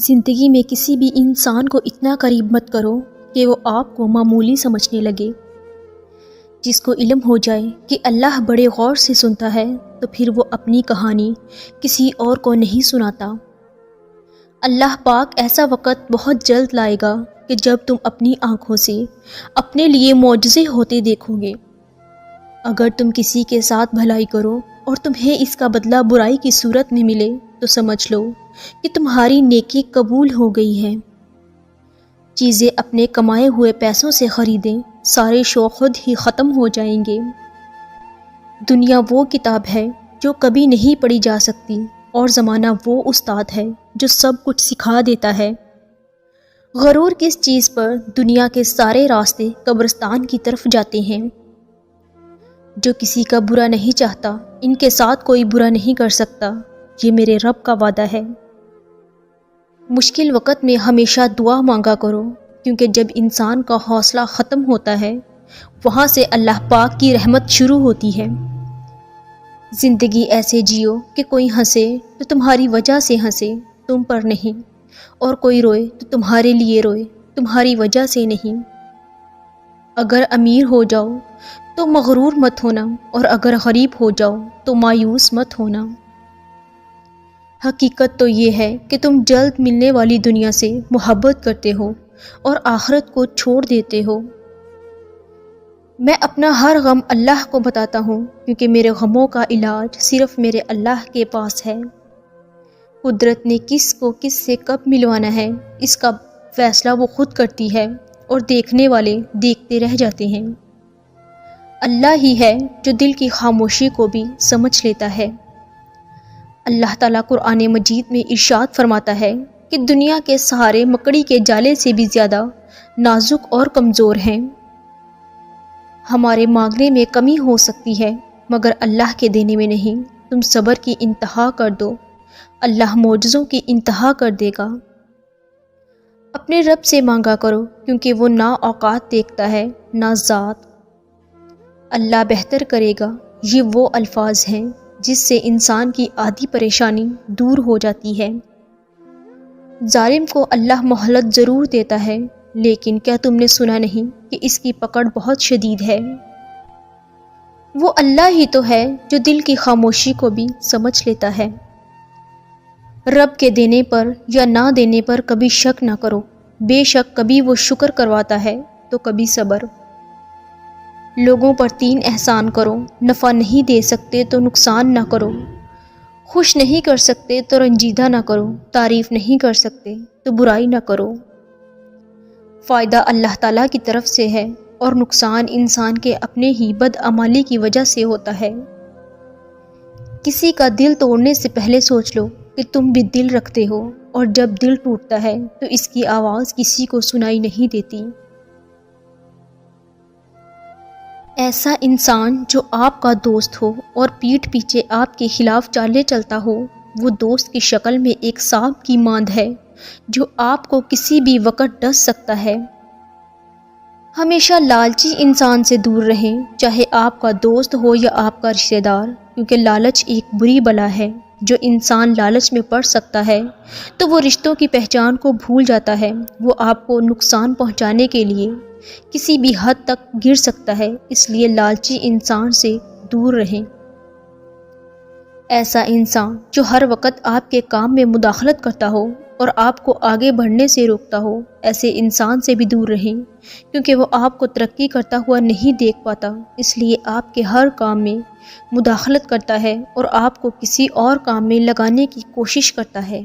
زندگی میں کسی بھی انسان کو اتنا قریب مت کرو کہ وہ آپ کو معمولی سمجھنے لگے۔ جس کو علم ہو جائے کہ اللہ بڑے غور سے سنتا ہے تو پھر وہ اپنی کہانی کسی اور کو نہیں سناتا۔ اللہ پاک ایسا وقت بہت جلد لائے گا کہ جب تم اپنی آنکھوں سے اپنے لیے معجزے ہوتے دیکھو گے۔ اگر تم کسی کے ساتھ بھلائی کرو اور تمہیں اس کا بدلہ برائی کی صورت میں ملے تو سمجھ لو کہ تمہاری نیکی قبول ہو گئی ہے۔ چیزیں اپنے کمائے ہوئے پیسوں سے خریدیں، سارے شوق خود ہی ختم ہو جائیں گے۔ دنیا وہ کتاب ہے جو کبھی نہیں پڑھی جا سکتی، اور زمانہ وہ استاد ہے جو سب کچھ سکھا دیتا ہے۔ غرور کس چیز پر دنیا کے سارے راستے قبرستان کی طرف جاتے ہیں۔ جو کسی کا برا نہیں چاہتا، ان کے ساتھ کوئی برا نہیں کر سکتا، یہ میرے رب کا وعدہ ہے۔ مشکل وقت میں ہمیشہ دعا مانگا کرو، کیونکہ جب انسان کا حوصلہ ختم ہوتا ہے وہاں سے اللہ پاک کی رحمت شروع ہوتی ہے۔ زندگی ایسے جیو کہ کوئی ہنسے تو تمہاری وجہ سے ہنسے، تم پر نہیں، اور کوئی روئے تو تمہارے لیے روئے، تمہاری وجہ سے نہیں۔ اگر امیر ہو جاؤ تو مغرور مت ہونا، اور اگر غریب ہو جاؤ تو مایوس مت ہونا۔ حقیقت تو یہ ہے کہ تم جلد ملنے والی دنیا سے محبت کرتے ہو اور آخرت کو چھوڑ دیتے ہو۔ میں اپنا ہر غم اللہ کو بتاتا ہوں، کیونکہ میرے غموں کا علاج صرف میرے اللہ کے پاس ہے۔ قدرت نے کس کو کس سے کب ملوانا ہے، اس کا فیصلہ وہ خود کرتی ہے، اور دیکھنے والے دیکھتے رہ جاتے ہیں۔ اللہ ہی ہے جو دل کی خاموشی کو بھی سمجھ لیتا ہے۔ اللہ تعالیٰ قرآن مجید میں ارشاد فرماتا ہے کہ دنیا کے سہارے مکڑی کے جالے سے بھی زیادہ نازک اور کمزور ہیں۔ ہمارے مانگنے میں کمی ہو سکتی ہے، مگر اللہ کے دینے میں نہیں۔ تم صبر کی انتہا کر دو، اللہ معجزوں کی انتہا کر دے گا۔ اپنے رب سے مانگا کرو، کیونکہ وہ نہ اوقات دیکھتا ہے نہ ذات۔ اللہ بہتر کرے گا، یہ وہ الفاظ ہیں جس سے انسان کی آدھی پریشانی دور ہو جاتی ہے۔ ظالم کو اللہ مہلت ضرور دیتا ہے، لیکن کیا تم نے سنا نہیں کہ اس کی پکڑ بہت شدید ہے؟ وہ اللہ ہی تو ہے جو دل کی خاموشی کو بھی سمجھ لیتا ہے۔ رب کے دینے پر یا نہ دینے پر کبھی شک نہ کرو، بے شک کبھی وہ شکر کرواتا ہے تو کبھی صبر۔ لوگوں پر 3 احسان کرو، نفع نہیں دے سکتے تو نقصان نہ کرو، خوش نہیں کر سکتے تو رنجیدہ نہ کرو، تعریف نہیں کر سکتے تو برائی نہ کرو۔ فائدہ اللہ تعالیٰ کی طرف سے ہے، اور نقصان انسان کے اپنے ہی بدعمالی کی وجہ سے ہوتا ہے۔ کسی کا دل توڑنے سے پہلے سوچ لو کہ تم بھی دل رکھتے ہو، اور جب دل ٹوٹتا ہے تو اس کی آواز کسی کو سنائی نہیں دیتی۔ ایسا انسان جو آپ کا دوست ہو اور پیٹھ پیچھے آپ کے خلاف چالیں چلتا ہو، وہ دوست کی شکل میں ایک سانپ کی ماند ہے جو آپ کو کسی بھی وقت ڈس سکتا ہے۔ ہمیشہ لالچی انسان سے دور رہیں، چاہے آپ کا دوست ہو یا آپ کا رشتہ دار، کیونکہ لالچ ایک بری بلا ہے۔ جو انسان لالچ میں پڑ سکتا ہے تو وہ رشتوں کی پہچان کو بھول جاتا ہے۔ وہ آپ کو نقصان پہنچانے کے لیے کسی بھی حد تک گر سکتا ہے، اس لیے لالچی انسان سے دور رہیں۔ ایسا انسان جو ہر وقت آپ کے کام میں مداخلت کرتا ہو اور آپ کو آگے بڑھنے سے روکتا ہو، ایسے انسان سے بھی دور رہیں، کیونکہ وہ آپ کو ترقی کرتا ہوا نہیں دیکھ پاتا، اس لیے آپ کے ہر کام میں مداخلت کرتا ہے اور آپ کو کسی اور کام میں لگانے کی کوشش کرتا ہے۔